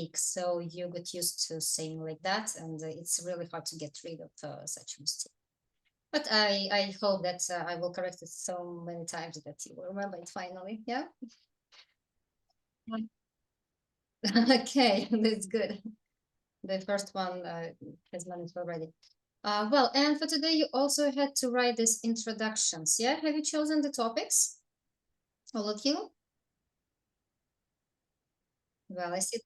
mistake. So you got used to saying like that, and it's really hard to get rid of such a mistake. But I hope that I will correct it so many times that you will remember it finally. Yeah. Okay, that's good. The first one has managed already. Well, and for today you also had to write these introductions. Yeah, have you chosen the topics, all of you? Well, I see.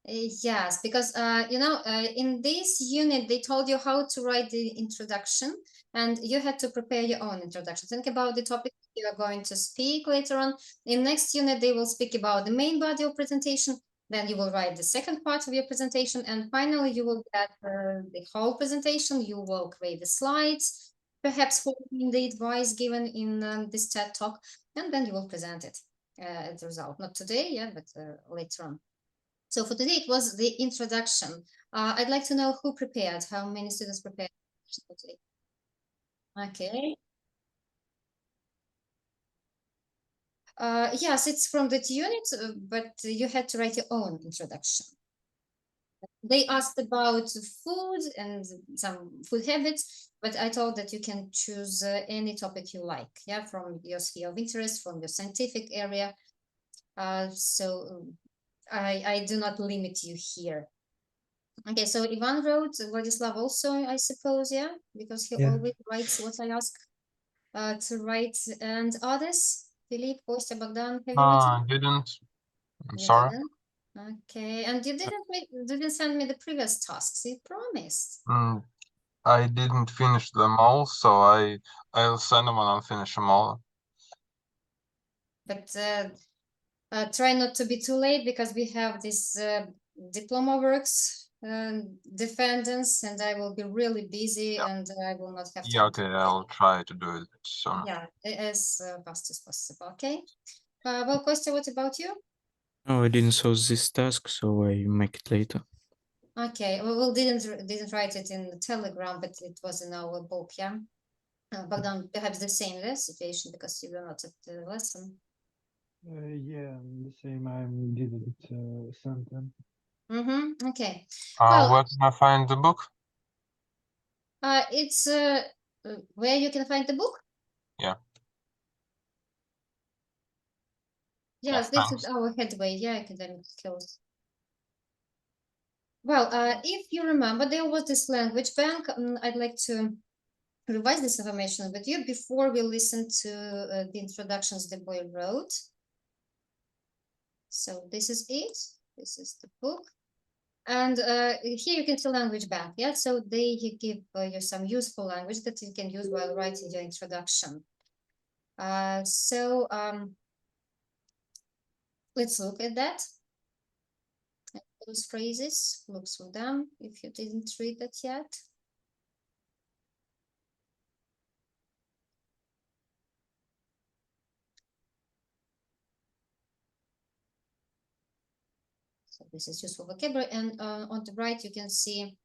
Yes, because in this unit they told you how to write the introduction, and you had to prepare your own introduction. Think about the topic you are going to speak later on. In next unit, they will speak about the main body of presentation. Then you will write the second part of your presentation, and finally you will get the whole presentation. You will create the slides, perhaps following the advice given in this TED talk, and then you will present it as a result. Not today, yeah, but later on. So for today, it was the introduction. I'd like to know who prepared, how many students prepared for today. Okay. Yes, it's from that unit, but you had to write your own introduction. They asked about food and some food habits, but I told that you can choose any topic you like, yeah, from your sphere of interest, from your scientific area. So I do not limit you here. Okay, so Ivan wrote, Vladislav also, I suppose, yeah, because he Yeah. always writes what I ask to write. And others, Philippe, Kostya, Bogdan, have you written? Didn't. I'm You sorry. didn't? Okay, and you didn't send me the previous tasks. You promised. I didn't finish them all, so I'll send them when I'll finish them all. But try not to be too late because we have this diploma works defendants, and I will be really busy, Yeah. and I will not have Yeah, time. okay, I'll try to do it soon. Yeah, as fast as possible. Okay. Well, Kostya, what about you? No, I didn't solve this task, so I make it later. Okay, we didn't write it in the Telegram, but it was in our book, yeah. Bogdan, perhaps the same situation because you were not at the lesson. Yeah, the same. I didn't send them. Mm-hmm. Okay. Well, Where can I find the book? it's where you can find the book. Yeah. Yes, this is our headway. Yeah, academic skills. Well, if you remember, there was this language bank. I'd like to revise this information with you before we listen to the introductions the boy wrote. So this is it. This is the book. And here you can see language bank. Yeah, so they give you some useful language that you can use while writing your introduction. Let's look at that. Those phrases, look through them if you didn't read that yet. So this is useful vocabulary, and on the right you can see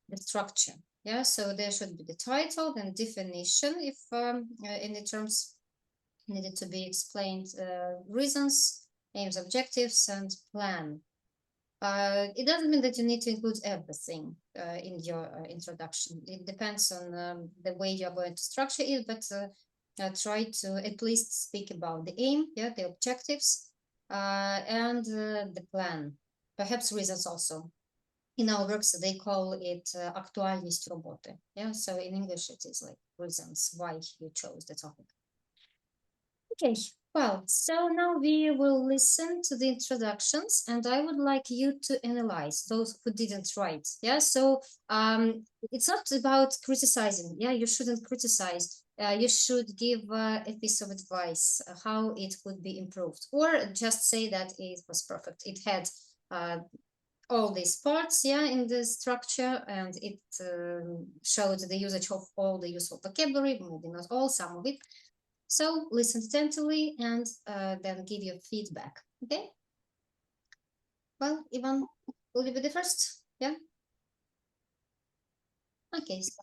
the structure. Yeah, so there should be the title, then definition if any terms needed to be explained, reasons, aims, objectives, and plan. It doesn't mean that you need to include everything in your introduction. It depends on the way you're going to structure it, but try to at least speak about the aim, yeah, the objectives, and the plan, perhaps reasons also. In our works, they call it актуальность работы. Yeah, so in English, it is like reasons why you chose the topic. Okay, well, so now we will listen to the introductions, and I would like you to analyze those who didn't write. Yeah, so it's not about criticizing. Yeah, you shouldn't criticize. You should give a piece of advice how it could be improved, or just say that it was perfect. It had all these parts, yeah, in the structure, and it showed the usage of all the useful vocabulary, maybe not all, some of it. So listen attentively and then give your feedback. Okay. Well, Ivan, will you be the first? Yeah. Okay. So,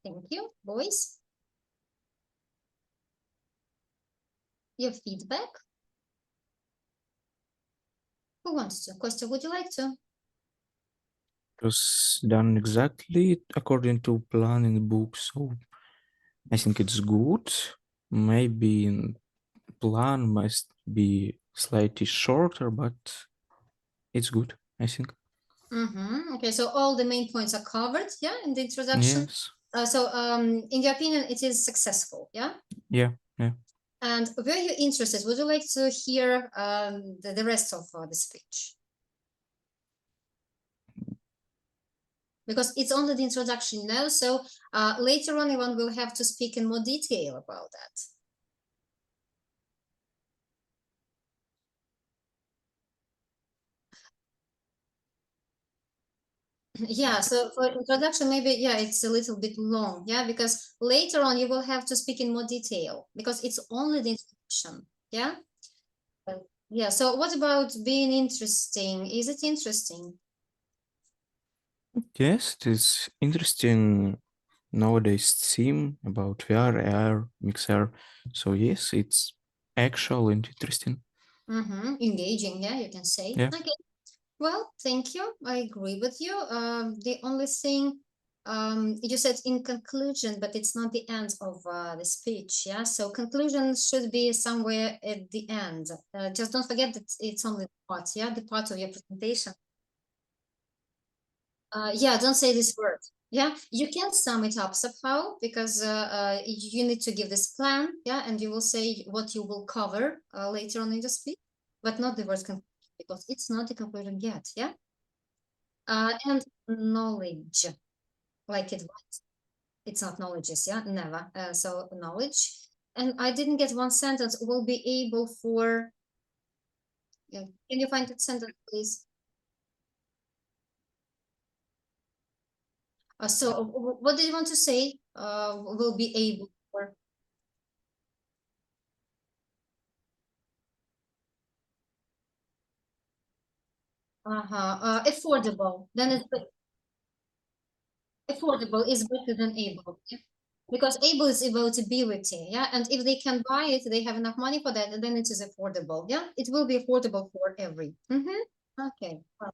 Thank you, boys. Your feedback. Who wants to? Kostya, would you like to? It was done exactly according to plan in the book, so I think it's good. Maybe in plan must be slightly shorter, but it's good, I think. Okay, so all the main points are covered, yeah, in the introduction. Yes. So, in your opinion, it is successful, yeah? Yeah. And were you interested? Would you like to hear the rest of the speech? Because it's only the introduction now, so later on, Ivan will have to speak in more detail about that. Yeah, so for introduction, maybe, yeah, it's a little bit long, yeah, because later on you will have to speak in more detail because it's only the introduction, yeah? Yeah, so what about being interesting? Is it interesting? Yes, it is interesting nowadays theme about VR, AR, mixer. So yes, it's actual and interesting. Engaging, yeah, you can say. Yeah. Okay. Well, thank you. I agree with you. The only thing you said in conclusion, but it's not the end of the speech. Yeah. So conclusion should be somewhere at the end. Just don't forget that it's only the part. Yeah, the part of your presentation. Yeah, don't say this word. Yeah, you can sum it up somehow because you need to give this plan. Yeah, and you will say what you will cover later on in the speech, but not the word conclusion because it's not the conclusion yet. Yeah. And knowledge, like it was. It's not knowledges, yeah, never. So knowledge. And I didn't get one sentence. Will be able for. Yeah. Can you find that sentence, please? So what did you want to say? Will be able for. Affordable. Then it's affordable is better than able. Yeah? Because able is availability, yeah, and if they can buy it, they have enough money for that, and then it is affordable, yeah, it will be affordable for every. Okay, well,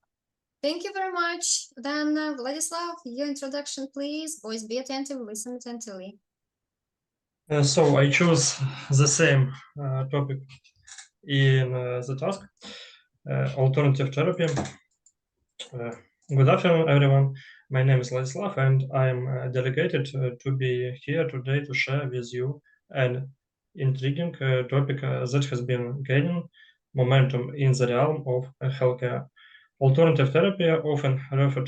thank you very much. Then Vladislav, your introduction, please. Boys, be attentive, listen attentively. So I choose the same topic in the task, alternative therapy. Good afternoon, everyone. My name is Ladislav, and I'm delegated to be here today to share with you an intriguing topic that has been gaining momentum in the realm of healthcare. Alternative therapy, often referred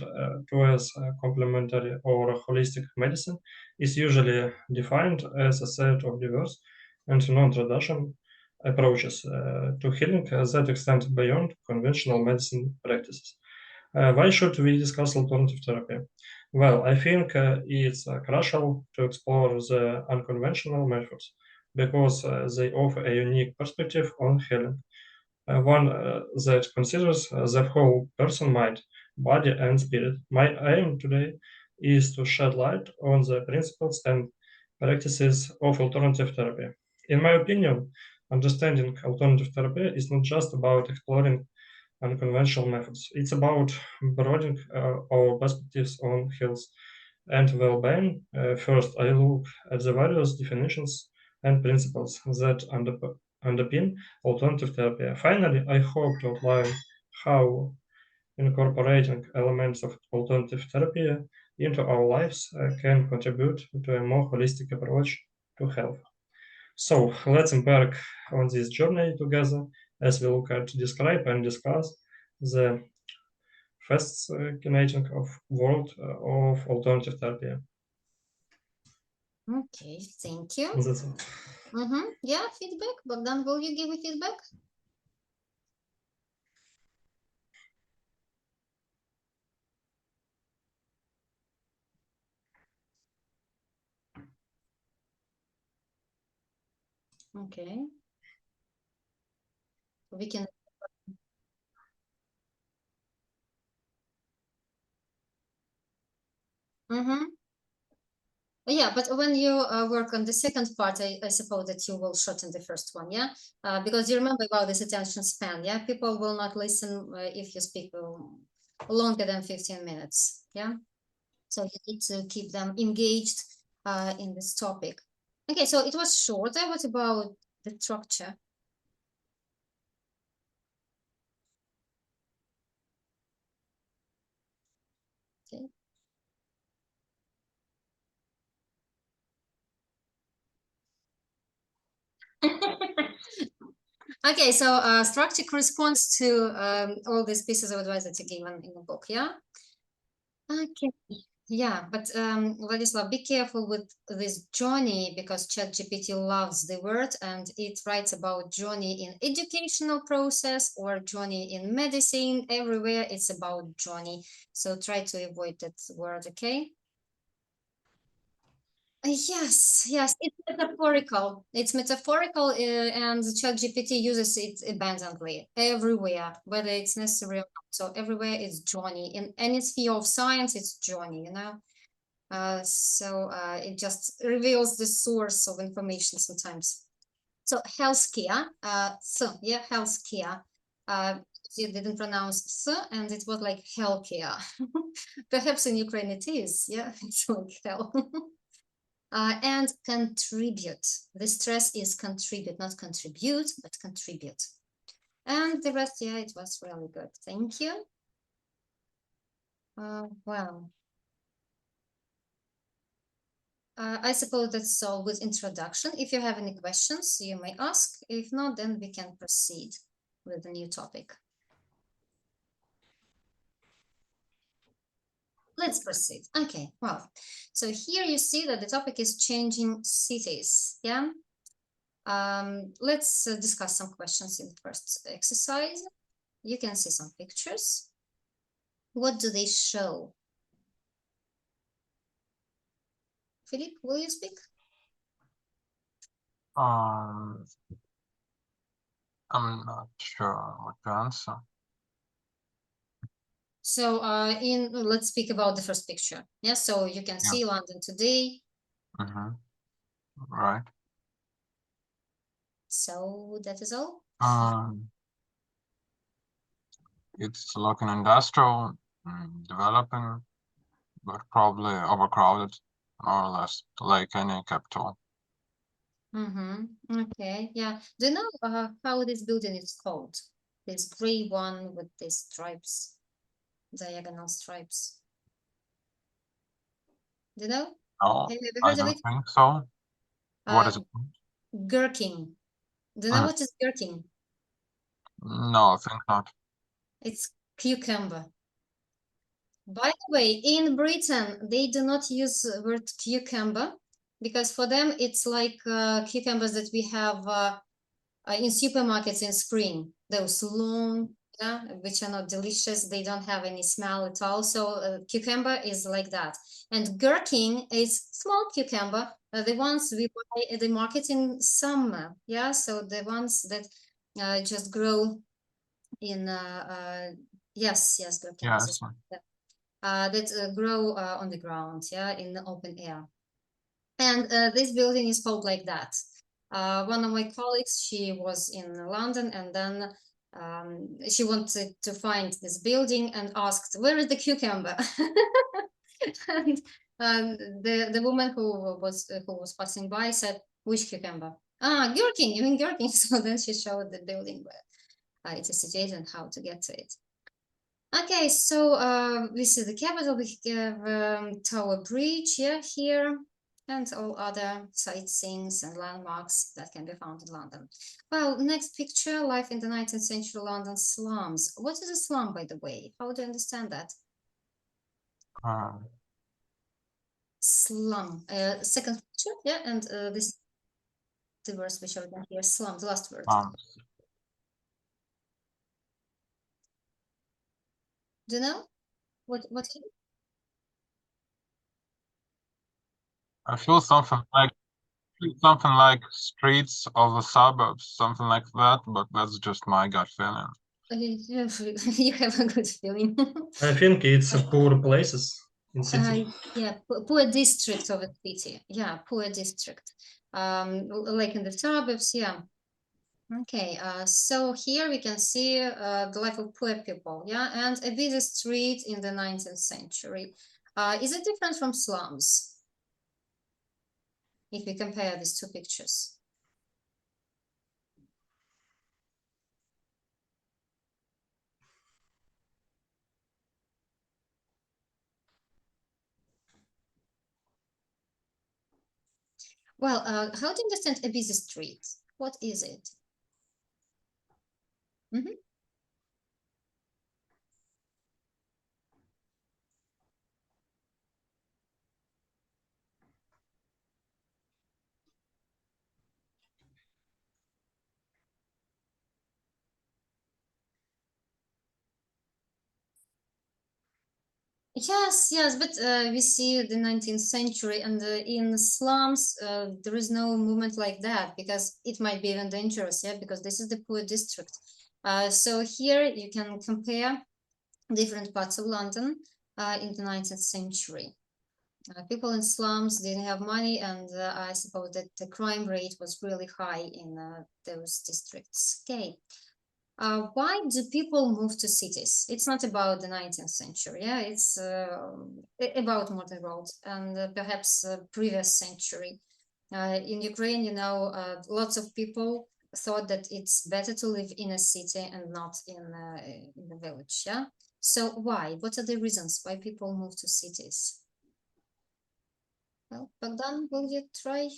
to as complementary or holistic medicine, is usually defined as a set of diverse and non-traditional approaches to healing that extend beyond conventional medicine practices. Why should we discuss alternative therapy? Well, I think it's crucial to explore the unconventional methods because they offer a unique perspective on healing, one that considers the whole person, mind, body, and spirit. My aim today is to shed light on the principles and practices of alternative therapy. In my opinion, understanding alternative therapy is not just about exploring unconventional methods. It's about broadening our perspectives on health and well-being. First, I look at the various definitions and principles that underpin alternative therapy. Finally, I hope to outline how incorporating elements of alternative therapy into our lives can contribute to a more holistic approach to health. So let's embark on this journey together as we look at describe and discuss the fascinating of world of alternative therapy. Okay, thank you. That's it. Yeah, feedback. Bogdan, will you give me feedback? Okay. We can. Yeah, but when you work on the second part, I suppose that you will shorten the first one, yeah? Because you remember about this attention span, yeah? People will not listen if you speak longer than 15 minutes, yeah? So you need to keep them engaged in this topic. Okay, so it was shorter. What about the structure? Okay. Okay, so structure corresponds to all these pieces of advice that you given in the book, yeah? Okay, yeah, but Vladislav, be careful with this journey because ChatGPT loves the word and it writes about journey in educational process or journey in medicine. Everywhere it's about journey. So try to avoid that word, okay? Yes, yes, it's metaphorical. It's metaphorical, and ChatGPT uses it abundantly everywhere, whether it's necessary or not. So everywhere it's journey. In any sphere of science, it's journey, you know. So it just reveals the source of information sometimes. So healthcare, yeah, healthcare. You didn't pronounce th, and it was like healthcare. Perhaps in Ukraine it is, yeah, it's like hell. And contribute. The stress is contribute, not contribute, but contribute. And the rest, yeah, it was really good. Thank you. Well, I suppose that's all with introduction. If you have any questions, you may ask. If not, then we can proceed with the new topic. Let's proceed. Okay, well, so here you see that the topic is changing cities, yeah? Let's discuss some questions in the first exercise. You can see some pictures. What do they show? Philip, will you speak? I'm not sure what to answer. So let's speak about the first picture. Yeah, so you can see London today. Mm-hmm. Right. So that is all. It's looking industrial, developing, but probably overcrowded, more or less, like any capital. Okay, yeah. Do you know how this building is called? This gray one with these stripes, diagonal stripes. Do you know? No, Have you ever I heard of don't it? think so. What is it? Gherkin. Do you know what is gherkin? No, I think not. It's cucumber. By the way, in Britain, they do not use the word cucumber because for them it's like cucumbers that we have in supermarkets in spring. Those long, yeah, which are not delicious. They don't have any smell at all. So cucumber is like that. And gherkin is small cucumber, the ones we buy at the market in summer. Yeah, so the ones that just grow in yes, gherkins. Yes. That grow on the ground, yeah, in the open air. And this building is called like that. One of my colleagues, she was in London, and then she wanted to find this building and asked, "Where is the cucumber?" And the woman who was passing by said, "Which cucumber?" "Ah, gherkin. You mean gherkin?" So then she showed the building where it is situated and how to get to it. Okay, so we see the capital, we have Tower Bridge, yeah, here, and all other sightseeings and landmarks that can be found in London. Well, next picture, life in the 19th century London slums. What is a slum, by the way? How do you understand that? Slum. Second picture, yeah, and this the words which are down here, slum, the last word. Do you know what? I feel something like streets of the suburbs, something like that, but that's just my gut feeling. You have a good feeling. I think it's poor places. in city. Yeah, poor district of a city. Yeah, poor district. Like in the suburbs, yeah. Okay, so here we can see the life of poor people, yeah, and a busy street in the 19th century. Is it different from slums? If we compare these two pictures. Well, how do you understand a busy street? What is it? Mhm. Yes, yes, but we see the 19th century, and in slums, there is no movement like that because it might be even dangerous, yeah, because this is the poor district. So here you can compare different parts of London in the 19th century. People in slums didn't have money, and I suppose that the crime rate was really high in those districts. Okay. Why do people move to cities? It's not about the 19th century, yeah, it's about modern world and perhaps previous century. In Ukraine, you know, lots of people thought that it's better to live in a city and not in the village, yeah? So why? What are the reasons why people move to cities? Well, Bogdan, will you try?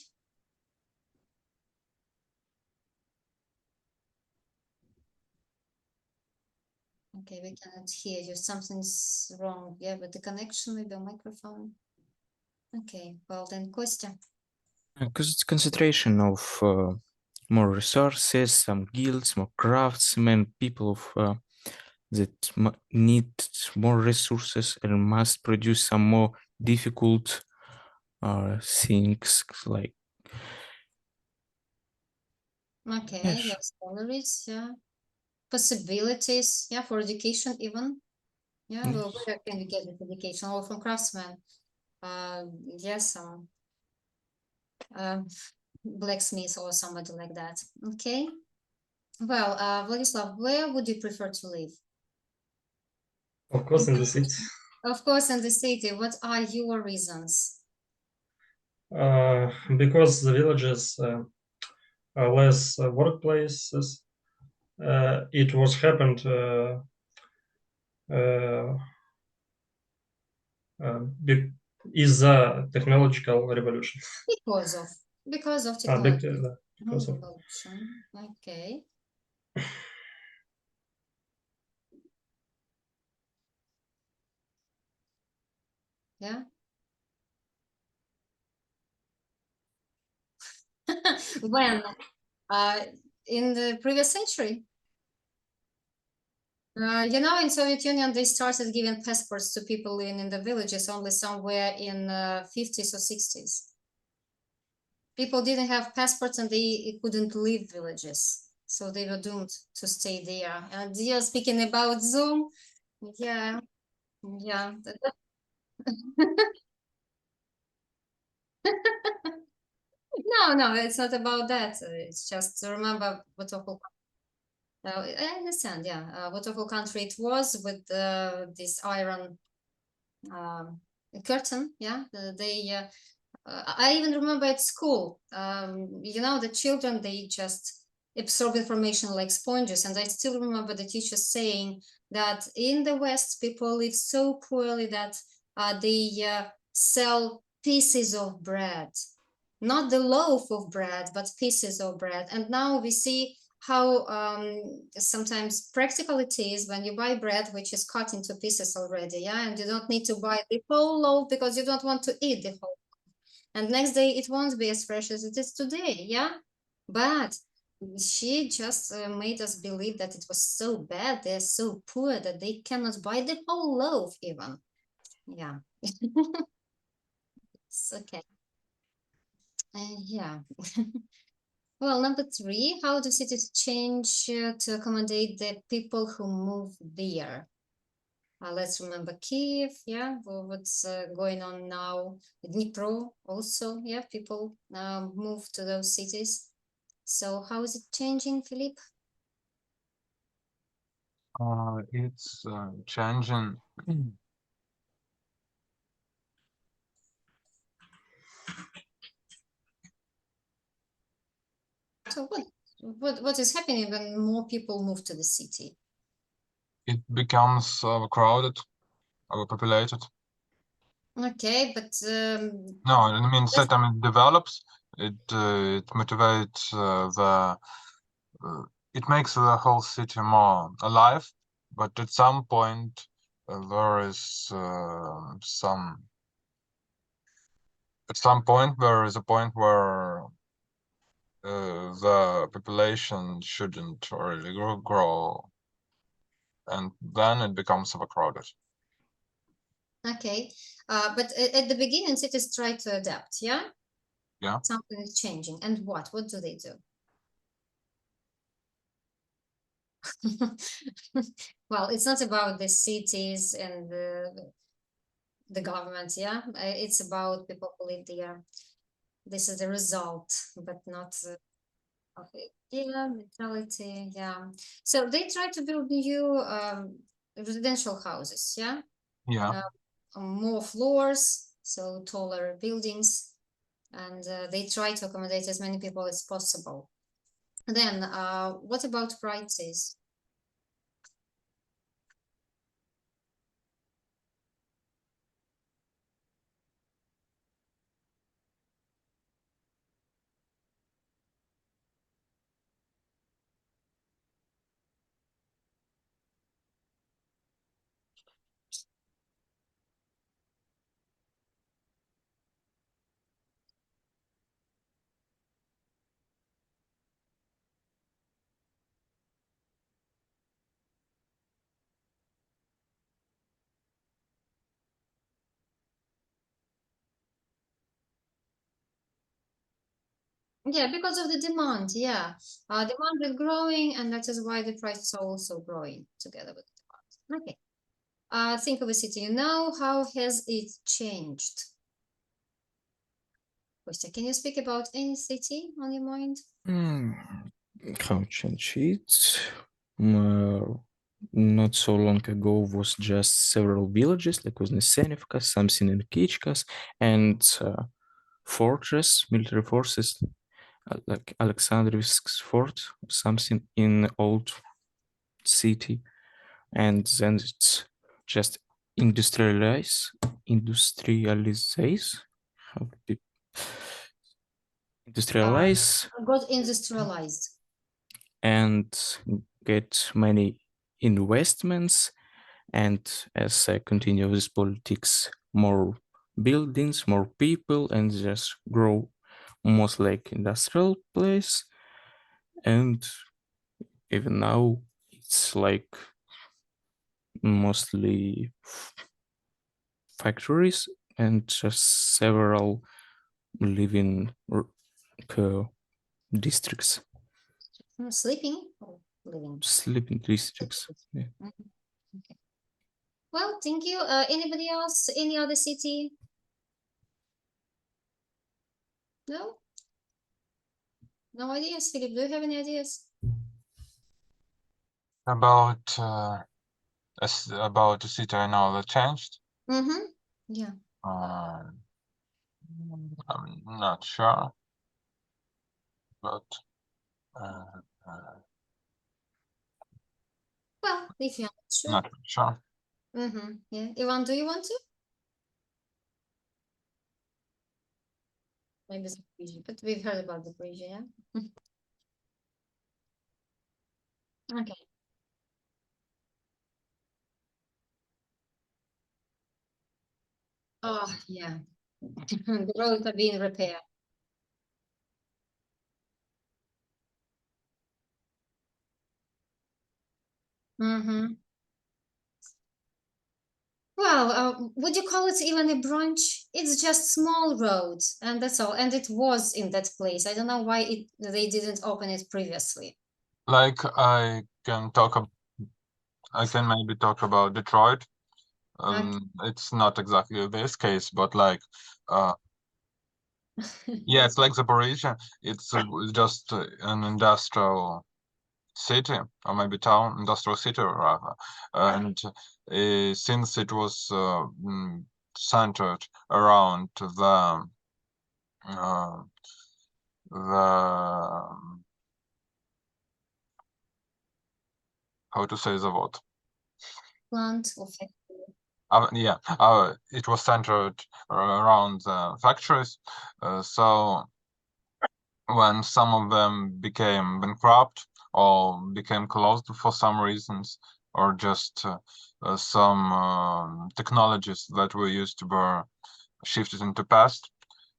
Okay, we cannot hear you. Something's wrong. Yeah, with the connection with the microphone. Okay, well then, Kostya. Because it's concentration of more resources, some guilds, more craftsmen, people of that need more resources and must produce some more difficult things like Okay, Yes. yes, salaries, yeah. Possibilities, yeah, for education even. Yeah, well, Yes. where can you get this education? Or from craftsmen. Yes, blacksmith or somebody like that. Okay. Well, Vladislav, where would you prefer to live? Of course, in the city. Of course, in the city. What are your reasons? Because the villages are less workplaces. It was happened is a technological revolution. Because of Because technology. because of Revolution. Okay. Yeah. When? In the previous century. You know, in Soviet Union, they started giving passports to people living in the villages only somewhere in 50s or 60s. People didn't have passports and they couldn't leave villages, so they were doomed to stay there. And you're speaking about Zoom, yeah, yeah. No, it's not about that. It's just to remember what awful. I understand, yeah. What awful country it was with this iron curtain, yeah. I even remember at school, you know, the children, they just absorb information like sponges. And I still remember the teacher saying that in the West, people live so poorly that they sell pieces of bread, not the loaf of bread, but pieces of bread. And now we see how sometimes practical it is when you buy bread which is cut into pieces already, yeah, and you don't need to buy the whole loaf because you don't want to eat the whole, and next day it won't be as fresh as it is today, yeah. But she just made us believe that it was so bad, they're so poor that they cannot buy the whole loaf even, yeah. It's okay. Yeah. Well, number 3, how do cities change to accommodate the people who move there? Let's remember Kiev, yeah, what's going on now. Dnipro also, yeah, people move to those cities. So how is it changing, Philippe? It's changing. So what is happening when more people move to the city? It becomes crowded, overpopulated. Okay, but No, I mean, That's- it develops. It motivates it makes the whole city more alive. But at some point, there is some. At some point, there is a point where the population shouldn't really grow, and then it becomes overcrowded. okay, but at the beginning, cities try to adapt, yeah? Yeah. Something is changing, and what? What do they do? Well, it's not about the cities and the government, yeah. It's about people who live there. This is the result, but not of it. Yeah, mentality. Yeah. So they try to build new residential houses. Yeah. Yeah. More floors, so taller buildings, and they try to accommodate as many people as possible. Then, what about prices? Yeah, because of the demand. Yeah, demand is growing, and that is why the prices are also growing together with the demand. Okay. Think of a city you know. How has it changed? Kostya, can you speak about any city on your mind? How change it? Not so long ago was just several villages like Uznesenivka, something in Kichkas, and fortress, military forces like Alexandrovsk's fort, something in old city, and then it's just industrialize, how did industrialize Got industrialized. and get many investments, and as I continue this politics, more buildings, more people, and just grow most like industrial place. And even now it's like mostly factories and just several living districts, Sleeping or living? sleeping districts. Yeah. Mhm. Okay. Well, thank you. Anybody else? Any other city? No? No ideas? Philip, do you have any ideas? About the city I know that changed. Mm-hmm. Yeah. I'm not sure, but Well, if you're not sure. not really sure. Mm-hmm. Yeah. Ivan, do you want to? Maybe Zaporizhzhia, but we've heard about Zaporizhzhia, yeah? Okay. Oh, yeah. The roads are being repaired. Mm-hmm. Well, would you call it even a branch? It's just small roads, and that's all. And it was in that place. I don't know why they didn't open it previously. Like I can maybe talk about Detroit. It's not exactly this case, but like, yeah, it's like Zaporizhia. It's just an industrial city, or maybe town, industrial city rather. And since it was centered around the how to say the word? Plant or Yeah, it was centered around the factories. So when some of them became bankrupt or became closed for some reasons, or just some technologies that were used were shifted into past,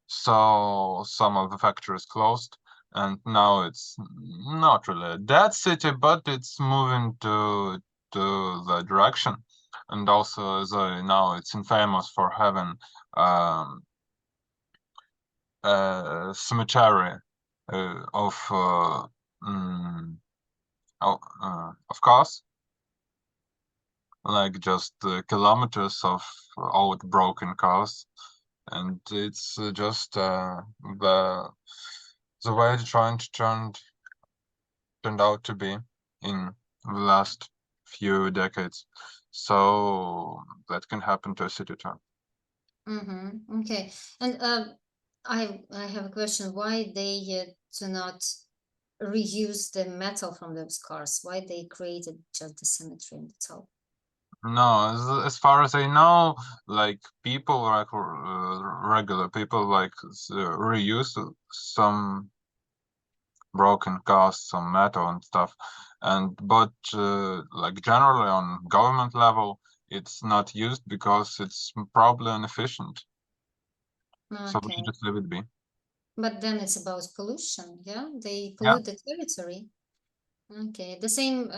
so some of the factories closed, and now it's not really a dead city, but it's moving to the direction. And also now it's infamous for having cemetery of cars, like just kilometers of old broken cars, and it's just the way it turned out to be in the last few decades. So that can happen to a city too. Mm-hmm. Okay. And I have a question. Why they do not reuse the metal from those cars? Why they created just the cemetery in itself? No, as far as I know, like people, like regular people, like reuse some broken cars, some metal and stuff, but like generally on government level, it's not used because it's probably inefficient. So we Okay. can just leave it be. But then it's about pollution, yeah? They Yeah. pollute the territory. Okay. The same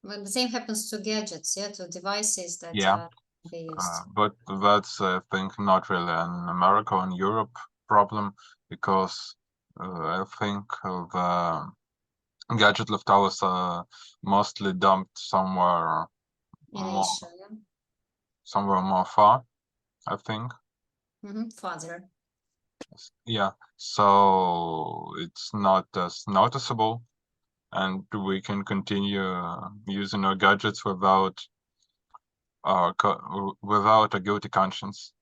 well, the same happens to gadgets, yeah, to devices that Yeah. they used. But that's, I think, not really an America and Europe problem, because I think the gadget leftovers are mostly dumped somewhere In more, Asia, yeah. somewhere more far, I think. Farther. Yeah, so it's not as noticeable, and we can continue using our gadgets without without a guilty conscience.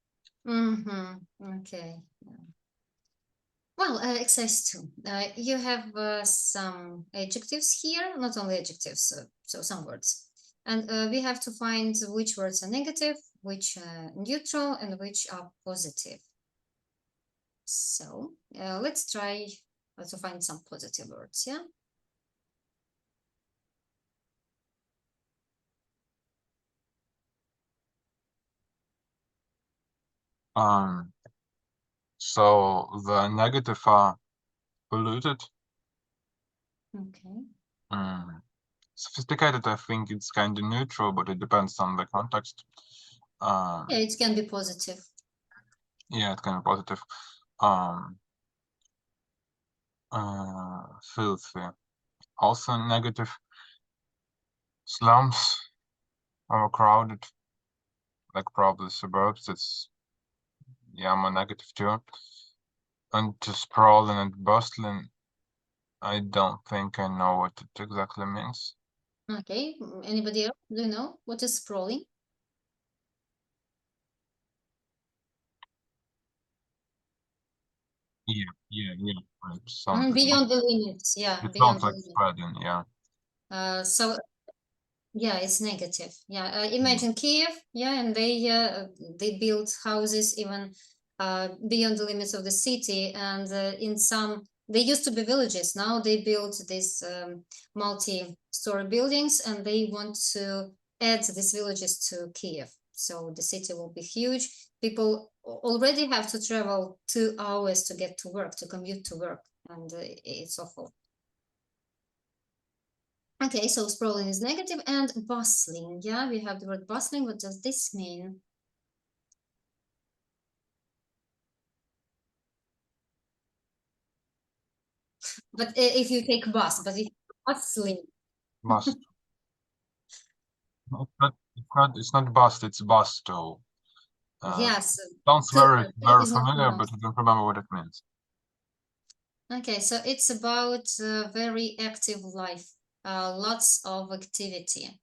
Okay. Yeah. Well, exercise 2. You have some adjectives here, not only adjectives, so some words. And we have to find which words are negative, which are neutral, and which are positive. So let's try to find some positive words, yeah? So the negative are polluted. Okay. Sophisticated, I think it's kind of neutral, but it depends on the context. Yeah, it can be positive. Yeah, it can be positive. Filthy, also negative. Slums, overcrowded, like probably suburbs, it's, yeah, more negative too. And sprawling and bustling, I don't think I know what it exactly means. Okay. Anybody else? Do you know what is sprawling? Yeah, like something Beyond the limits, yeah, it beyond sounds the like limits. spreading, yeah. So yeah, it's negative. Yeah, imagine Kiev, yeah, and they built houses even beyond the limits of the city, and in some they used to be villages. Now they build these multi-story buildings, and they want to add these villages to Kiev. So the city will be huge. People already have to travel 2 hours to get to work, to commute to work, and it's awful. Okay, so sprawling is negative, and bustling. Yeah, we have the word bustling. What does this mean? But if you take bus, but if bustling. Must. But It's not bust, it's busto. Yes. Sounds to- very, it very is not familiar, but pronounced. I don't remember what it means. Okay, so it's about very active life, lots of activity,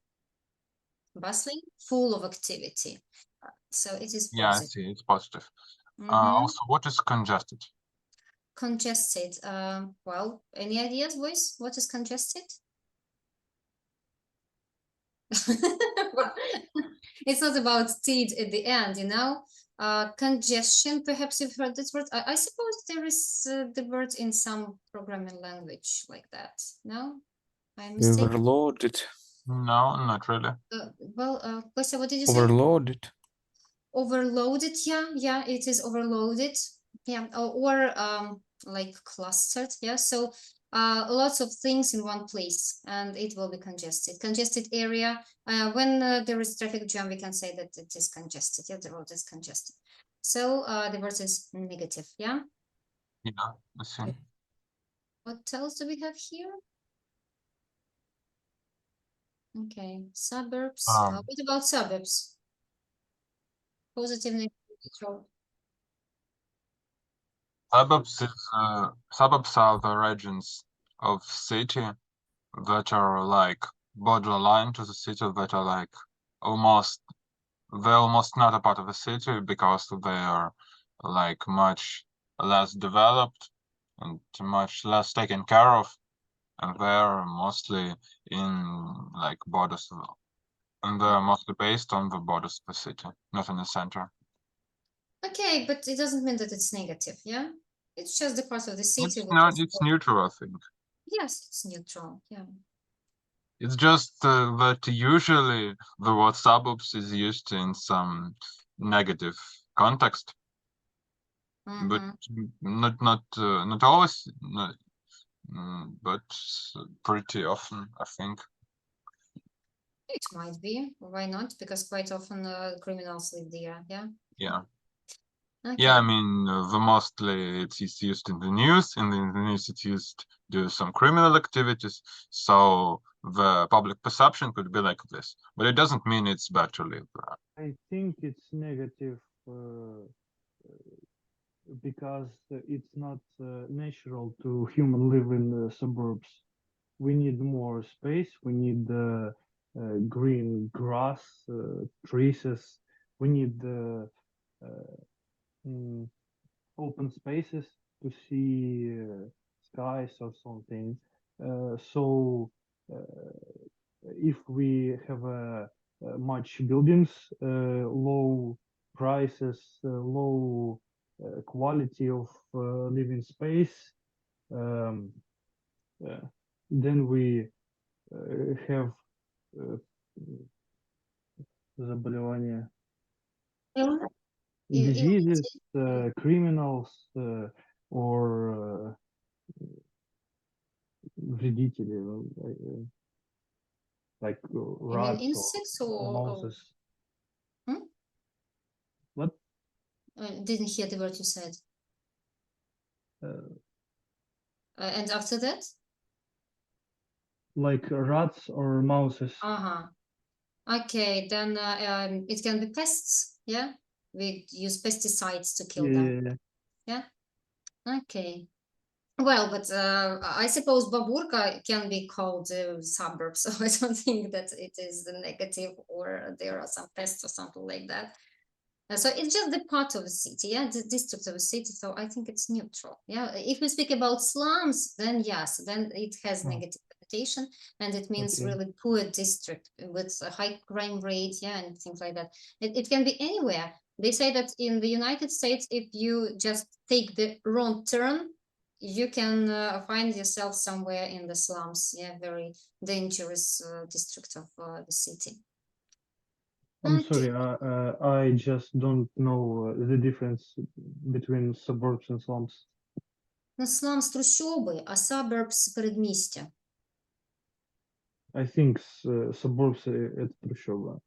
bustling, full of activity. So it is Yeah, I positive. see, it's positive. Mhm. Also, what is congested? Congested. Well, any ideas, boys? What is congested? Well, it's not about teeth at the end, you know. Congestion, perhaps you've heard this word. I suppose there is the word in some programming language like that. No, I'm mistaken. Overloaded. No, not really. Kostya, what did you say? Overloaded. Overloaded, yeah, it is overloaded, yeah, or like clustered, yeah. So lots of things in one place, and it will be congested area. When there is traffic jam, we can say that it is congested. Yeah, the road is congested. So the word is negative. Yeah. Yeah, I see. What else do we have here? Okay, suburbs. What about suburbs? Positive, negative, neutral. Suburbs are the regions of city that are like borderline to the city, that are like they're almost not a part of the city because they are like much less developed and much less taken care of, and they're mostly in like borders, and they're mostly based on the borders of the city, not in the center. Okay, but it doesn't mean that it's negative, yeah? It's just the part of the city. It's which not. is It's called- neutral, I think. Yes, it's neutral, yeah. It's just that usually the word suburbs is used in some negative context, but Mhm. not always, but pretty often, I think. It might be, why not? Because quite often criminals live there, yeah? Yeah. Okay. Yeah, I mean, the mostly it's used in the news. In the news, it's used to do some criminal activities. So the public perception could be like this, but it doesn't mean it's bad to live there. I think it's negative because it's not natural to human live in the suburbs. We need more space. We need green grass, trees. We need open spaces to see skies or something. So if we have much buildings, low prices, low quality of living space, then we have заболевания, diseases, criminals, or вредители, like rats insects or mouses. Hmm? What? Didn't hear the word you said. And after that? Like rats or mouses. Uh-huh. Okay, then it can be pests, yeah? We use pesticides to kill them. Yeah. Okay. Well, but I suppose Baburka can be called suburbs, so I don't think that it is the negative or there are some pests or something like that. So it's just the part of the city, yeah, the district of the city. So I think it's neutral. Yeah, if we speak about slums, then yes, then it has negative connotation, and it means Okay. really poor district with a high crime rate, yeah, and things like that. It can be anywhere. They say that in the United States, if you just take the wrong turn, you can find yourself somewhere in the slums, yeah, very dangerous district of the city. I'm Okay. sorry, I just don't know the difference between suburbs and slums. Ну, slums трущоби, а suburbs передмістя. I think suburbs это трущоба.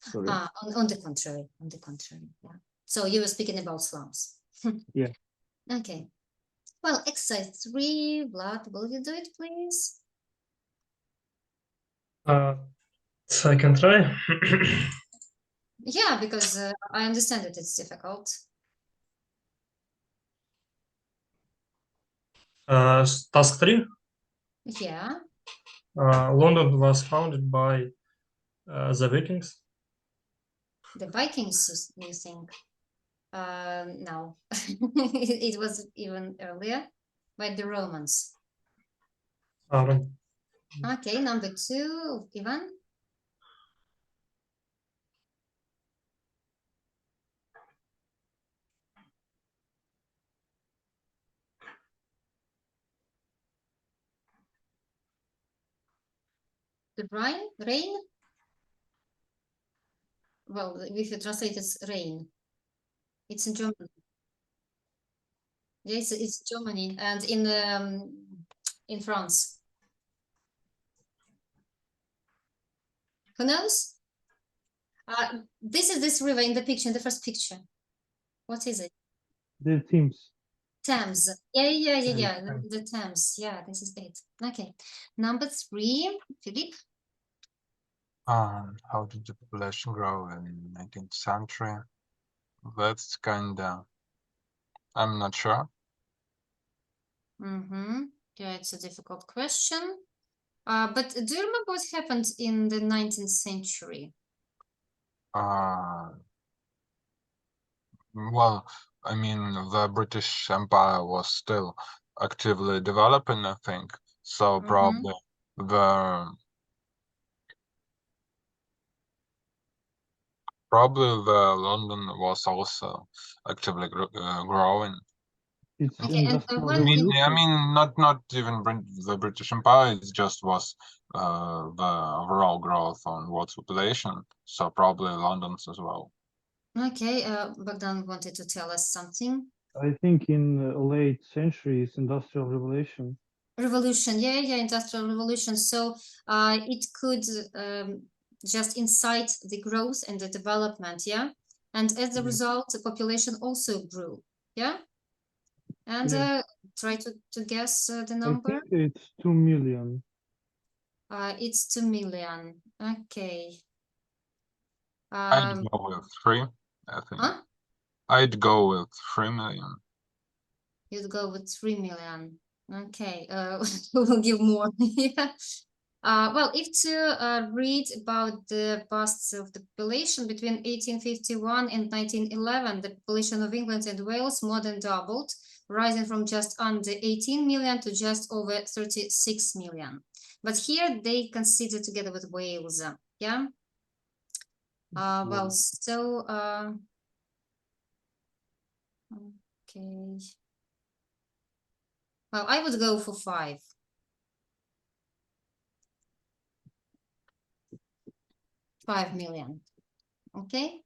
Sorry. On the contrary, yeah. So you were speaking about slums. Yeah. Okay. Well, exercise 3, Vlad, will you do it, please? So I can try. Yeah, because I understand that it's difficult. Task 3. Yeah, London was founded by the Vikings. the Vikings, you think? No, it was even earlier by the Romans. Um, Okay, number 2, Ivan. The rain? Well, if you translate it's rain. It's in Germany. Yes, it's Germany and in France. Who knows? This is this river in the picture, in the first picture. What is it? The Thames. Thames. Yeah. Thames. The Thames. Yeah, this is it. Okay. Number 3, Philip. How did the population grow in 19th century? That's kinda, I'm not sure. Yeah, it's a difficult question. But do you remember what happened in the 19th century? Well, I mean, the British Empire was still actively developing, I think. So probably the London was also actively growing. It's Okay, and industrial when I revolution. mean, not even the British Empire. It just was the overall growth on world's population. So probably London's as well. Okay, Bogdan wanted to tell us something. I think in late centuries, industrial revolution. Revolution, yeah, industrial revolution. So it could just incite the growth and the development, yeah. And as a Yeah. result, the population also grew, yeah. And Yeah. try to guess the I number. think it's 2 million. It's 2 million. Okay. I'd go with 3, I think. Huh? I'd go with 3 million. You'd go with 3 million. Okay, we'll give more. Yeah. Well, if to read about the past of the population between 1851 and 1911, the population of England and Wales more than doubled, rising from just under 18 million to just over 36 million. But here they consider together with Wales, yeah. Well, so okay. Well, I would go for 5. 5 million. Okay.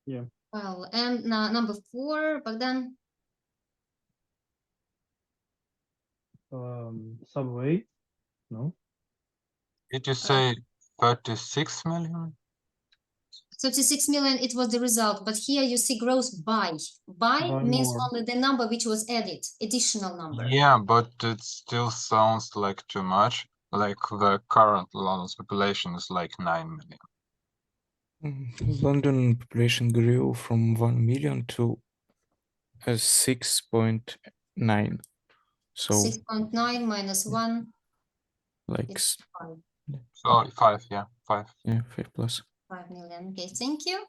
Yeah. Well, and number 4, Bogdan. Subway. No. Did you say 36 million? 36 million, it was the result, but here you see growth by. By means more. only the number which was added, additional number. Yeah, but it still sounds like too much. Like the current London's population is like 9 million. London population grew from 1 million to 6.9. So 6.9 minus 1, like it's 5. Sorry, 5, yeah, 5. yeah, 5 plus. 5 million. Okay, thank you.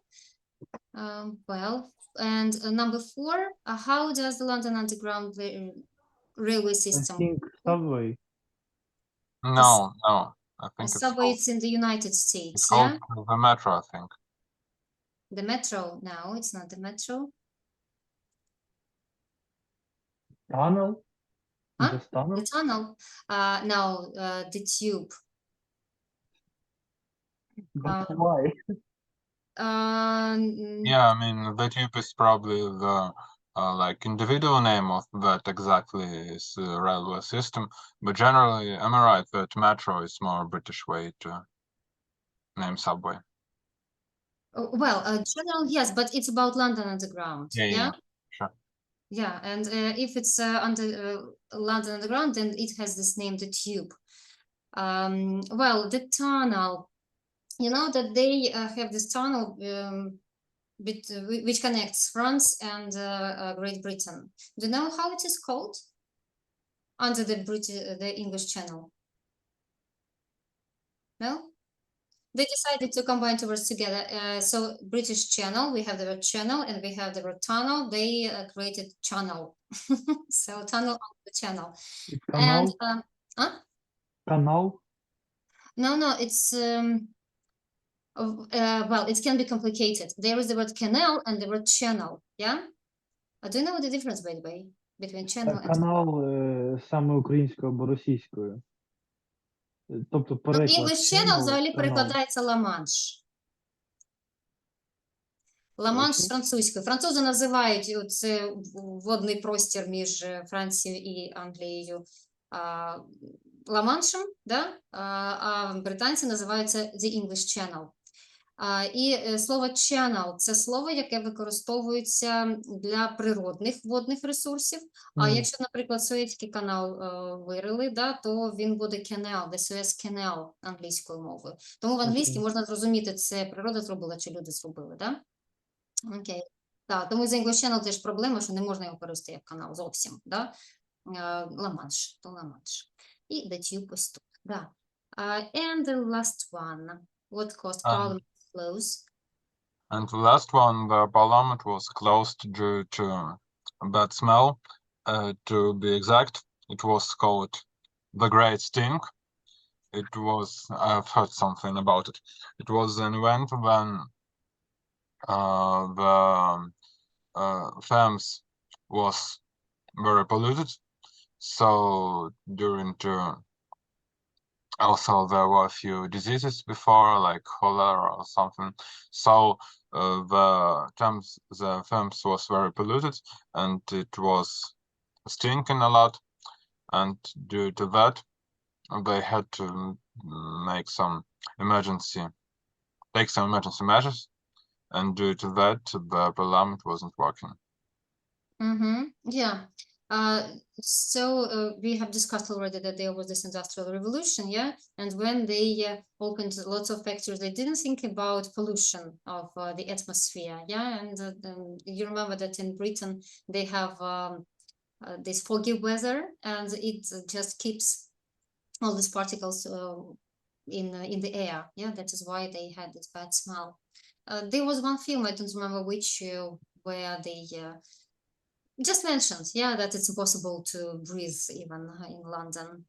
Well, and number 4, how does the London Underground railway I system? think subway. No, I The think it's subway, called, it's in the United States, it's yeah? called the metro, I think. The metro, no, it's not the metro. Tunnel. Huh? Just tunnel. The tunnel. No, the tube. But why? Yeah, I mean, the tube is probably the like individual name of that exactly is the railway system. But generally, am I right that metro is more British way to name subway? Well, general, yes, but it's about London Underground. Yeah. Sure. Yeah, and if it's under London Underground, then it has this name, the tube. Well, the tunnel. you know that they have this tunnel which connects France and Great Britain. Do you know how it is called? Under the English Channel. No? They decided to combine two words together. So British Channel, we have the word channel and we have the word tunnel. They created channel. So tunnel on the channel. It's And canal. huh? Canal. No, it's well, it can be complicated. There is the word canal and the word channel. Yeah. Do you know the difference, by the way, between channel and Канал саме українською або російською. Тобто переклад English channel взагалі канал. перекладається Ла-Манш. Ла-Манш з французькою. Французи називають це водний простір між Францією і Англією Ла-Маншем, да? А британці називаються The English Channel. І слово channel – це слово, яке використовується для природних водних ресурсів. А якщо, наприклад, Суецький канал вирили, да, то він буде canal, the Suez Canal англійською мовою. Тому в англійській можна зрозуміти, це природа зробила чи люди зробили, да? Окей. Так, тому з English Channel теж проблема, що не можна його перевести як канал зовсім, да? Ла-Манш, то Ла-Манш. І the tube ось тут, да. And the last one, what caused Parliament to close? And the last one, the parliament was closed due to a bad smell. To be exact, it was called the Great Stink. It was, I've heard something about it. It was an event when the Thames was very polluted. So during also there were a few diseases before, like cholera or something. So the Thames was very polluted and it was stinking a lot. And due to that, they had to take some emergency measures. And due to that, the parliament wasn't working. Yeah. So we have discussed already that there was this industrial revolution, yeah, and when they opened lots of factories, they didn't think about pollution of the atmosphere, yeah, and you remember that in Britain they have this foggy weather, and it just keeps all these particles in the air, yeah, that is why they had this bad smell. There was one film, I don't remember which, where they just mentioned, yeah, that it's impossible to breathe even in London.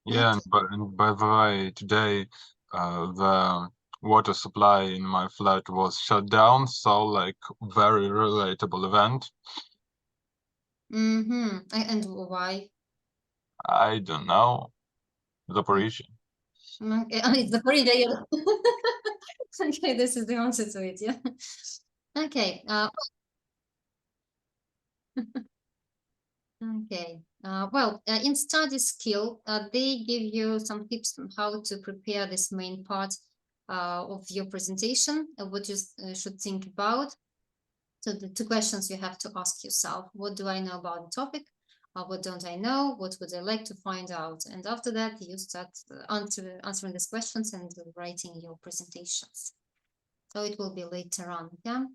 Yeah, and by the way, today the water supply in my flat was shut down, so like very relatable event. And why? I don't know. Zaporizhia. It's the Florida. Okay, this is the answer to it, yeah. Okay. Okay. Well, in study skill, they give you some tips on how to prepare this main part of your presentation, what you should think about. So the two questions you have to ask yourself: what do I know about the topic? What don't I know? What would I like to find out? And after that, you start answering these questions and writing your presentations. So it will be later on, yeah?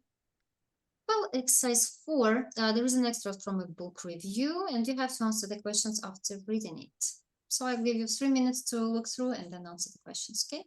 Well, exercise 4, there is an extract from a book review, and you have to answer the questions after reading it. So I'll give you 3 minutes to look through and then answer the questions, okay?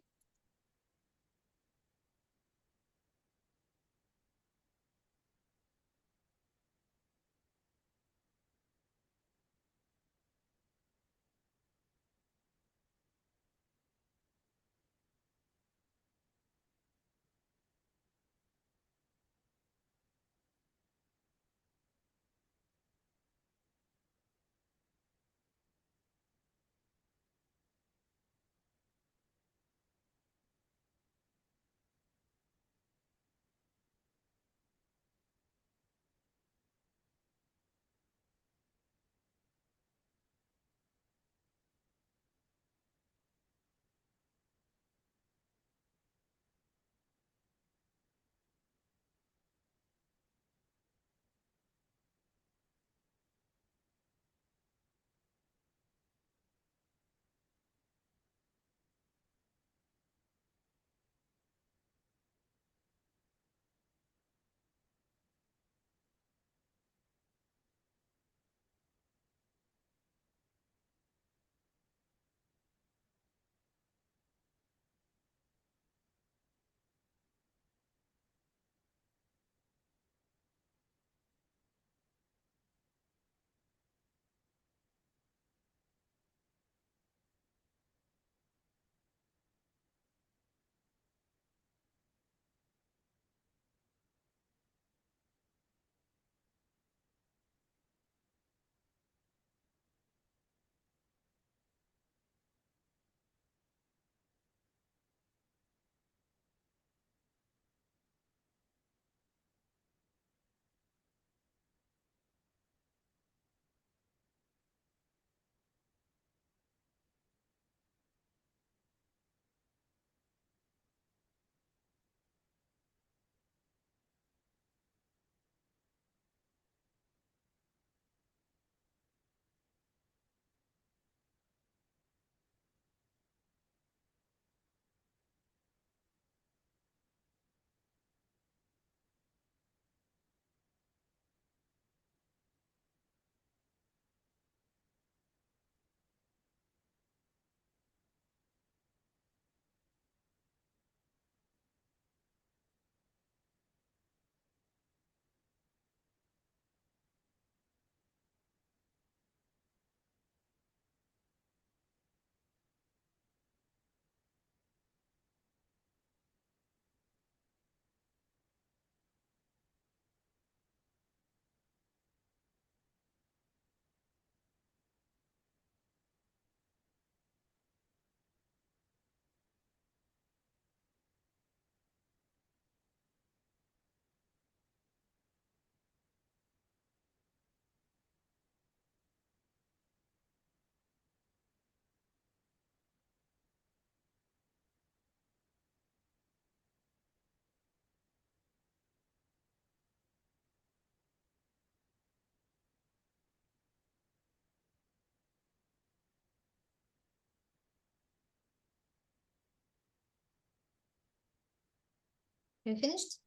You finished?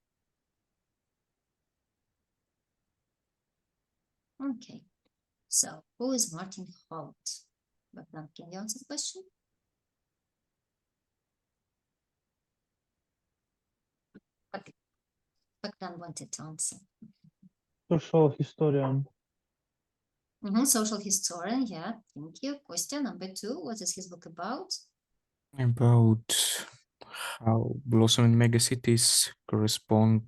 Okay. So, who is Martin Holt? Bogdan, can you answer the question? Okay. Bogdan wanted to answer. Social historian. Social historian, yeah, thank you. Question number 2, what is his book about? About how blossoming megacities correspond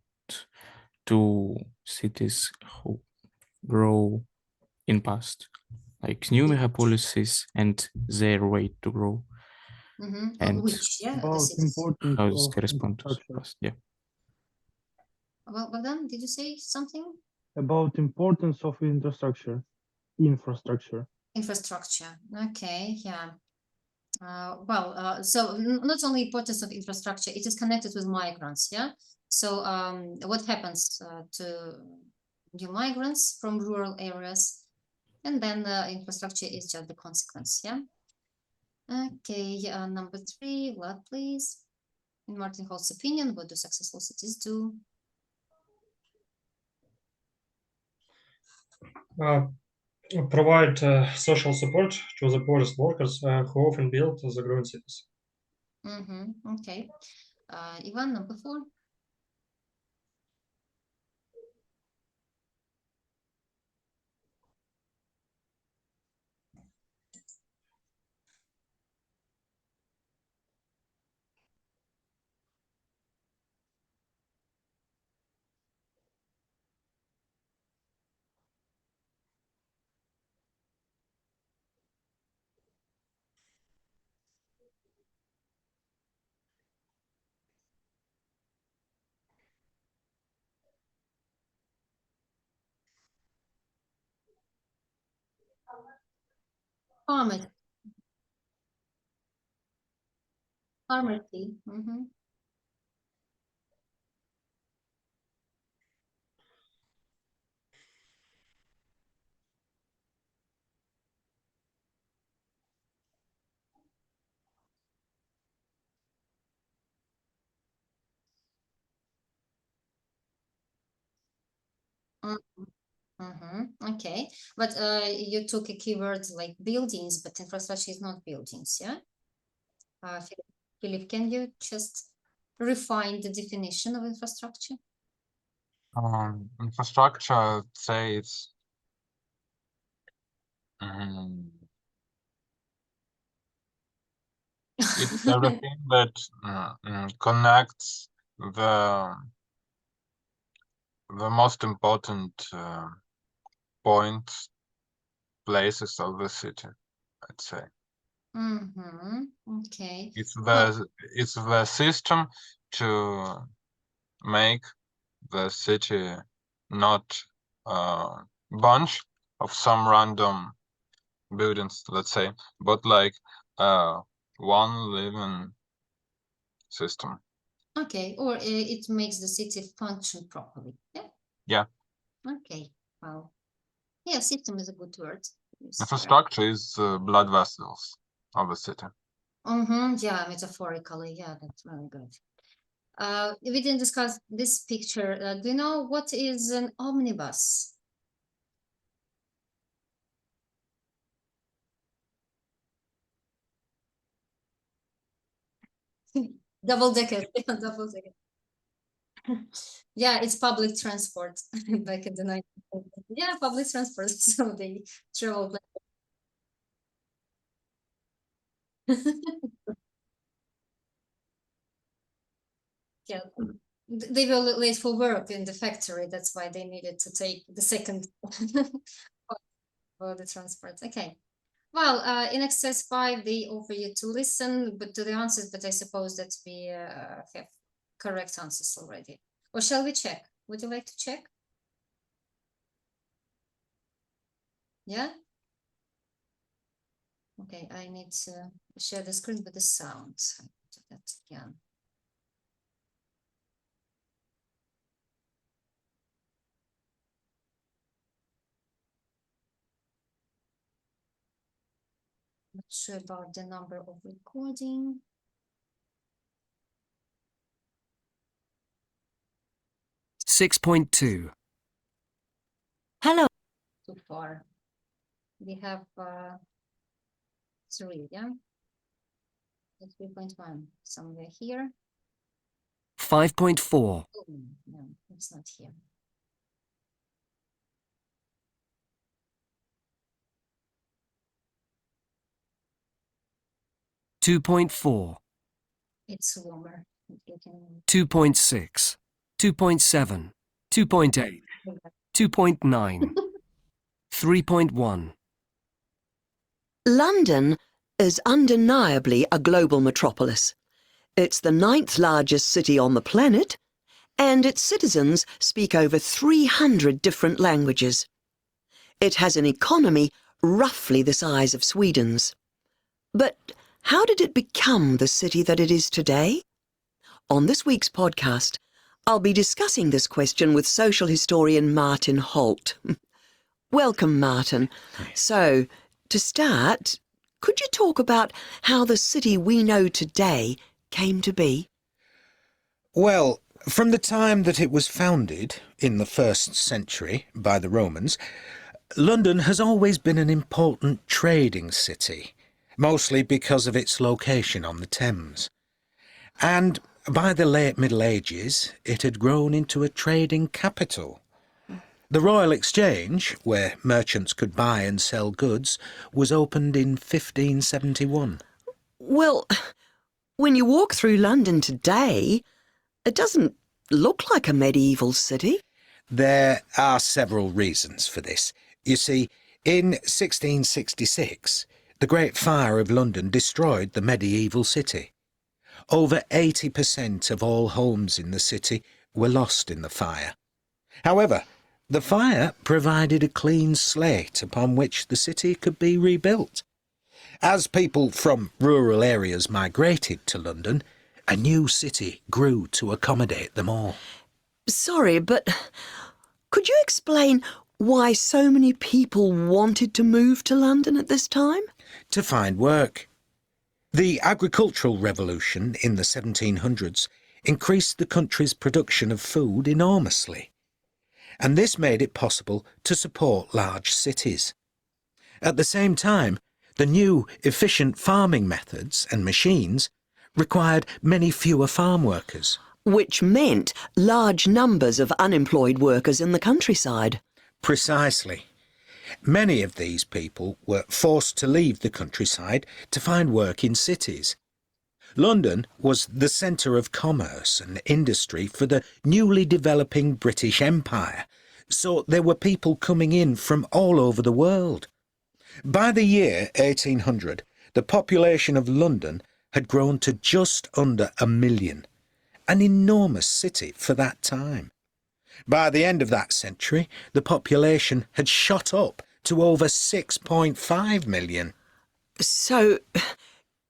to cities who grow in past, like new megapolises and their rate to grow, and Which, yeah, the About cities. importance how this of correspond to infrastructure. past. Yeah. Well, Bogdan, did you say something? About importance of infrastructure. Infrastructure. Okay, yeah. So not only importance of infrastructure, it is connected with migrants, yeah? So what happens to new migrants from rural areas? And then the infrastructure is just the consequence, yeah? Okay, number 3, Vlad, please. In Martin Holt's opinion, what do successful cities do? Provide social support to the poorest workers who often build the growing cities. Okay. Ivan, number 4. Pharmacy. Pharmacy. Okay, but you took a keyword like buildings, but infrastructure is not buildings, yeah? Philip, can you just refine the definition of infrastructure? Infrastructure, I'd say it's it's everything that connects the most important points, places of the city, I'd say. Okay. It's Well, the system to make the city not a bunch of some random buildings, let's say, but like one living system. okay, or it makes the city function properly. Yeah. Yeah. Okay. Well, yeah, system is a good word. Infrastructure is blood vessels of the city. Yeah, metaphorically. Yeah, that's really good. We didn't discuss this picture. Do you know what is an omnibus? Double decker. Double decker. Yeah, it's public transport back in the 19th. Yeah, public transport. So they travel. Yeah, they were late for work in the factory. That's why they needed to take the second for the transport. Okay. Well, in exercise 5, they offer you to listen but to the answers, but I suppose that we have correct answers already. Or shall we check? Would you like to check? Yeah? Okay, I need to share the screen with the sound. Do that again. Not sure about the number of recording. 6.2. Hello. Too far. We have 3, yeah? 3.1 somewhere here. 5.4. Oh, no, it's not here. .4. It's longer. You can 2.6. 2.7. 2.8. 2.9. 3.1. London is undeniably a global metropolis. It's the 9th largest city on the planet, and its citizens speak over 300 different languages. It has an economy roughly the size of Sweden's. But how did it become the city that it is today? On this week's podcast, I'll be discussing this question with social historian Martin Holt. Welcome, Martin. So, to start, could you talk about how the city we know today came to be? Well, from the time that it was founded in the 1st century by the Romans, London has always been an important trading city, mostly because of its location on the Thames. And by the late Middle Ages, it had grown into a trading capital. The Royal Exchange, where merchants could buy and sell goods, was opened in 1571. Well, when you walk through London today, it doesn't look like a medieval city. There are several reasons for this. You see, in 1666, the Great Fire of London destroyed the medieval city. Over 80% of all homes in the city were lost in the fire. However, the fire provided a clean slate upon which the city could be rebuilt. As people from rural areas migrated to London, a new city grew to accommodate them all. Sorry, but could you explain why so many people wanted to move to London at this time? To find work. The agricultural revolution in the 1700s increased the country's production of food enormously, and this made it possible to support large cities. At the same time, the new efficient farming methods and machines required many fewer farm workers. Which meant large numbers of unemployed workers in the countryside. Precisely. Many of these people were forced to leave the countryside to find work in cities. London was the centre of commerce and industry for the newly developing British Empire, so there were people coming in from all over the world. By the year 1800, the population of London had grown to just under 1 million, an enormous city for that time. By the end of that century, the population had shot up to over 6.5 million. So,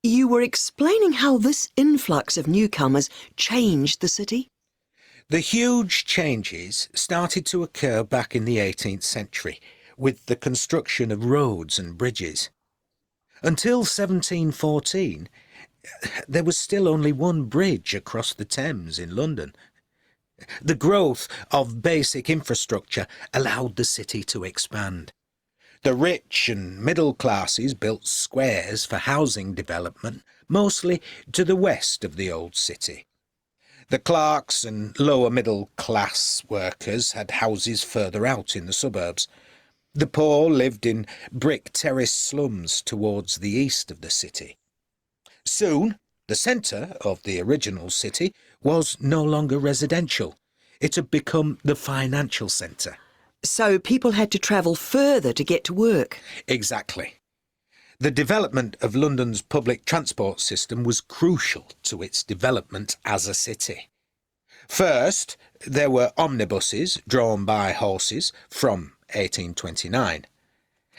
you were explaining how this influx of newcomers changed the city? The huge changes started to occur back in the 18th century with the construction of roads and bridges. Until 1714, there was still only one bridge across the Thames in London. The growth of basic infrastructure allowed the city to expand. The rich and middle classes built squares for housing development, mostly to the west of the old city. The clerks and lower middle class workers had houses further out in the suburbs. The poor lived in brick terrace slums towards the east of the city. Soon, the centre of the original city was no longer residential. It had become the financial centre. So people had to travel further to get to work. Exactly. The development of London's public transport system was crucial to its development as a city. First, there were omnibuses drawn by horses from 1829.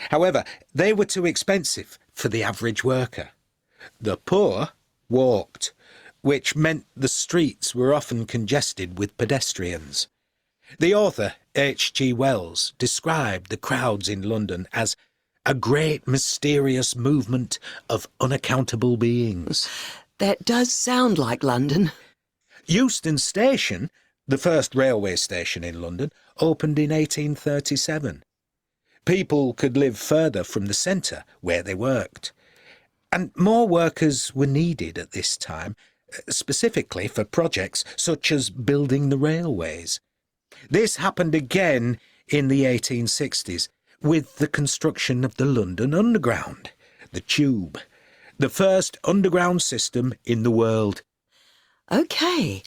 However, they were too expensive for the average worker. The poor walked, which meant the streets were often congested with pedestrians. The author, H.G. Wells, described the crowds in London as a great mysterious movement of unaccountable beings. That does sound like London. Euston Station The first railway station in London opened in 1837. People could live further from the centre where they worked. And more workers were needed at this time, specifically for projects such as building the railways. This happened again in the 1860s with the construction of the London Underground, the Tube, the first underground system in the world. OK.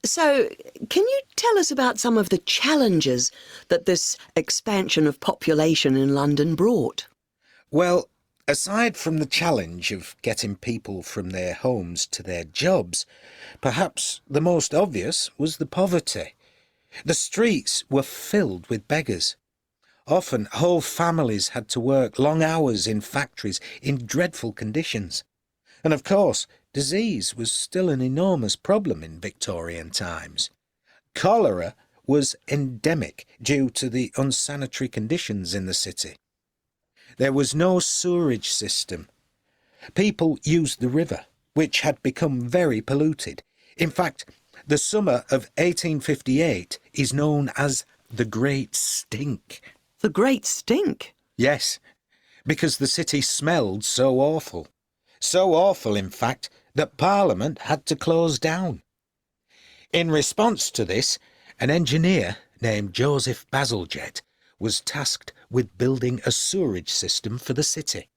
So, can you tell us about some of the challenges that this expansion of population in London brought? Well, aside from the challenge of getting people from their homes to their jobs, perhaps the most obvious was the poverty. The streets were filled with beggars. Often whole families had to work long hours in factories in dreadful conditions. And of course, disease was still an enormous problem in Victorian times. Cholera was endemic due to the unsanitary conditions in the city. There was no sewerage system. People used the river, which had become very polluted. In fact, the summer of 1858 is known as the Great Stink. The Great Stink? Yes, because the city smelled so awful. So awful, in fact, that Parliament had to close down. In response to this, an engineer named Joseph Bazalgette was tasked with building a sewerage system for the city.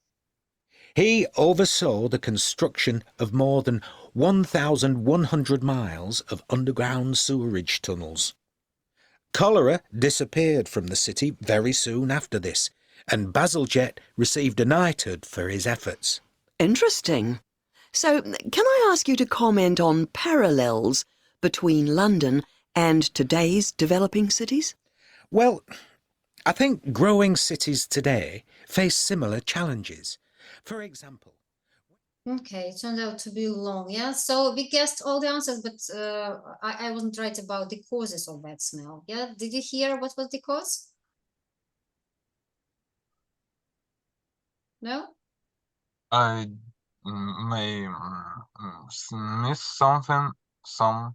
He oversaw the construction of more than 1,100 miles of underground sewerage tunnels. Cholera disappeared from the city very soon after this, and Bazalgette received a knighthood for his efforts. Interesting. So, can I ask you to comment on parallels between London and today's developing cities? Well, I think growing cities today face similar challenges. For example, Okay, it turned out to be long, yeah? So we guessed all the answers, but I wasn't right about the causes of bad smell, yeah? Did you hear what was the cause? No? I may miss something, some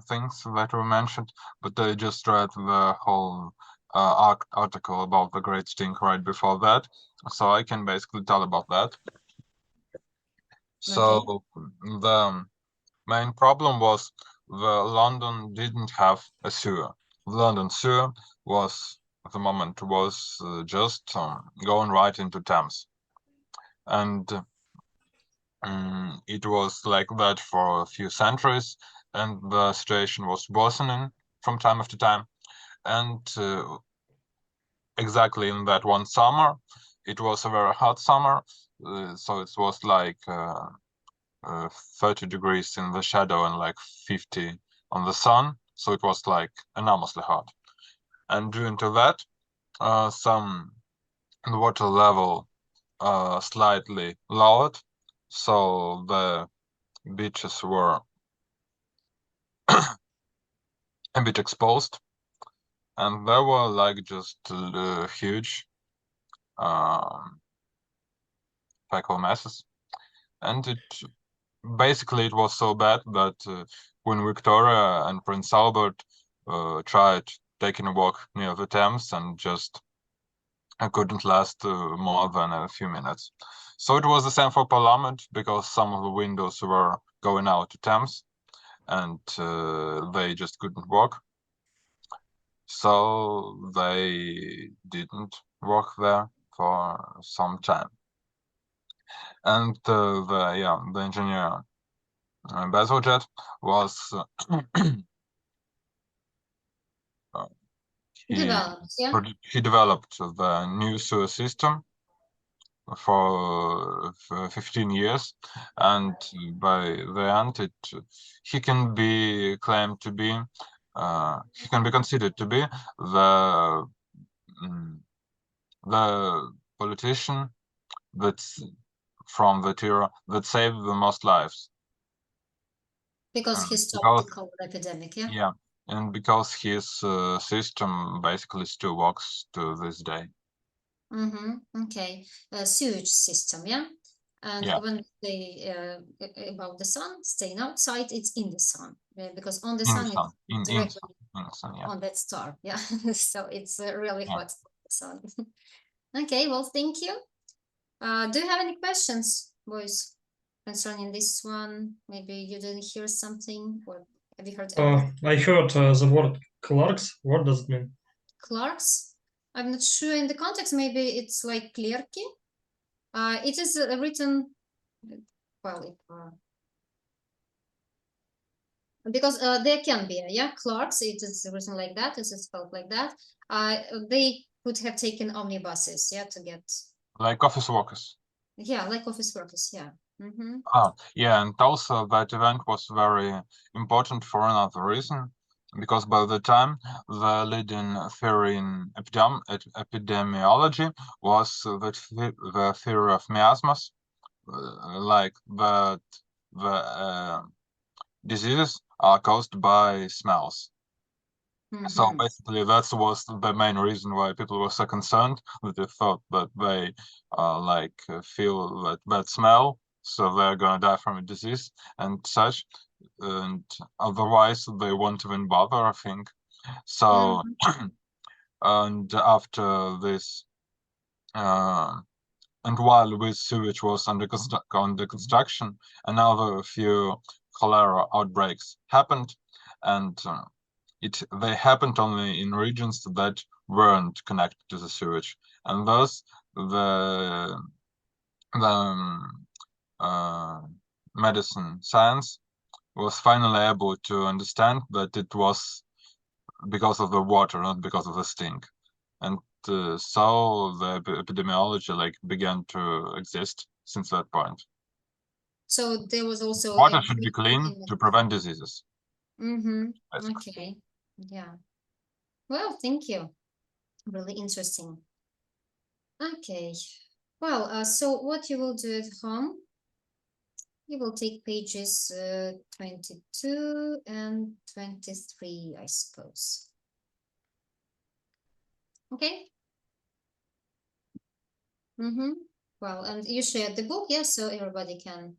things that were mentioned, but I just read the whole article about the Great Stink right before that, so I can basically tell about that. So the main problem was London didn't have a sewer. The London sewer was, at the moment, was just going right into Thames. And it was like that for a few centuries, and the situation was worsening from time after time. And exactly in that one summer, it was a very hot summer, so it was like 30 degrees in the shadow and like 50 on the sun, so it was like enormously hot. And due to that, some water level slightly lowered, so the beaches were a bit exposed, and there were like just huge fecal masses, and it was so bad that Queen Victoria and Prince Albert tried taking a walk near the Thames and just couldn't last more than a few minutes. So it was the same for Parliament, because some of the windows were going out to Thames, and they just couldn't walk. So they didn't walk there for some time. And the engineer Bazalgette was he developed the new sewer system for 15 years, and by the end he can be claimed to be he can be considered to be the politician that's from the era that saved the most lives. Because he stopped the cholera epidemic, yeah? Yeah, and because his system basically still works to this day. Okay, sewage system, yeah? And Yeah. when they about the sun, staying outside, it's in the sun, because on the In sun the sun. it's In directly the sun, yeah. on that star. Yeah, so it's really Yeah. hot sun. Okay, well, thank you. Do you have any questions, boys, concerning this one? Maybe you didn't hear something, or have you heard everything? I heard the word clerks. What does it mean? Clerks? I'm not sure in the context. Maybe it's like clerky. It is written, well, because there can be, yeah, clerks. It is written like that. It is spelled like that. They could have taken omnibuses, yeah, to get, Like office workers. yeah, like office workers, yeah. Mm-hmm. Yeah, and also that event was very important for another reason, because by the time the leading theory in epidemiology was the theory of miasmas, like that the diseases are caused by smells. So Mm-hmm. basically, that was the main reason why people were so concerned, that they thought that they feel that bad smell, so they're gonna die from a disease and such, and otherwise they won't even bother, I think. So and after this, and while this sewage was under construction, another few cholera outbreaks happened, and they happened only in regions that weren't connected to the sewage, and thus the medicine science was finally able to understand that it was because of the water, not because of the stink, and so the epidemiology began to exist since that point. So there was also Water should be clean to prevent diseases. Mm-hmm. basically. Okay. Yeah. Well, thank you. Really interesting. Okay. Well, so what you will do at home, you will take pages 22 and 23, I suppose. Okay. Mm-hmm. Well, and you shared the book, yes, so everybody can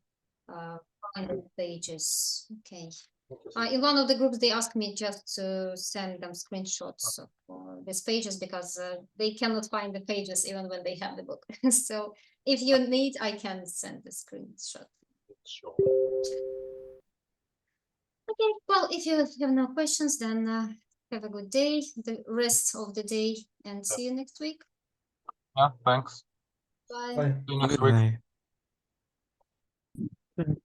find the pages. Okay. In one of the groups, they asked me just to send them screenshots of these pages, because they cannot find the pages even when they have the book. So if you need, I can send the screenshot. Sure. Okay, well, if you have no questions, then have a good day, the rest of the day, and see you next week. Yeah, thanks. Bye. Bye. See you next week. Goodbye. Thank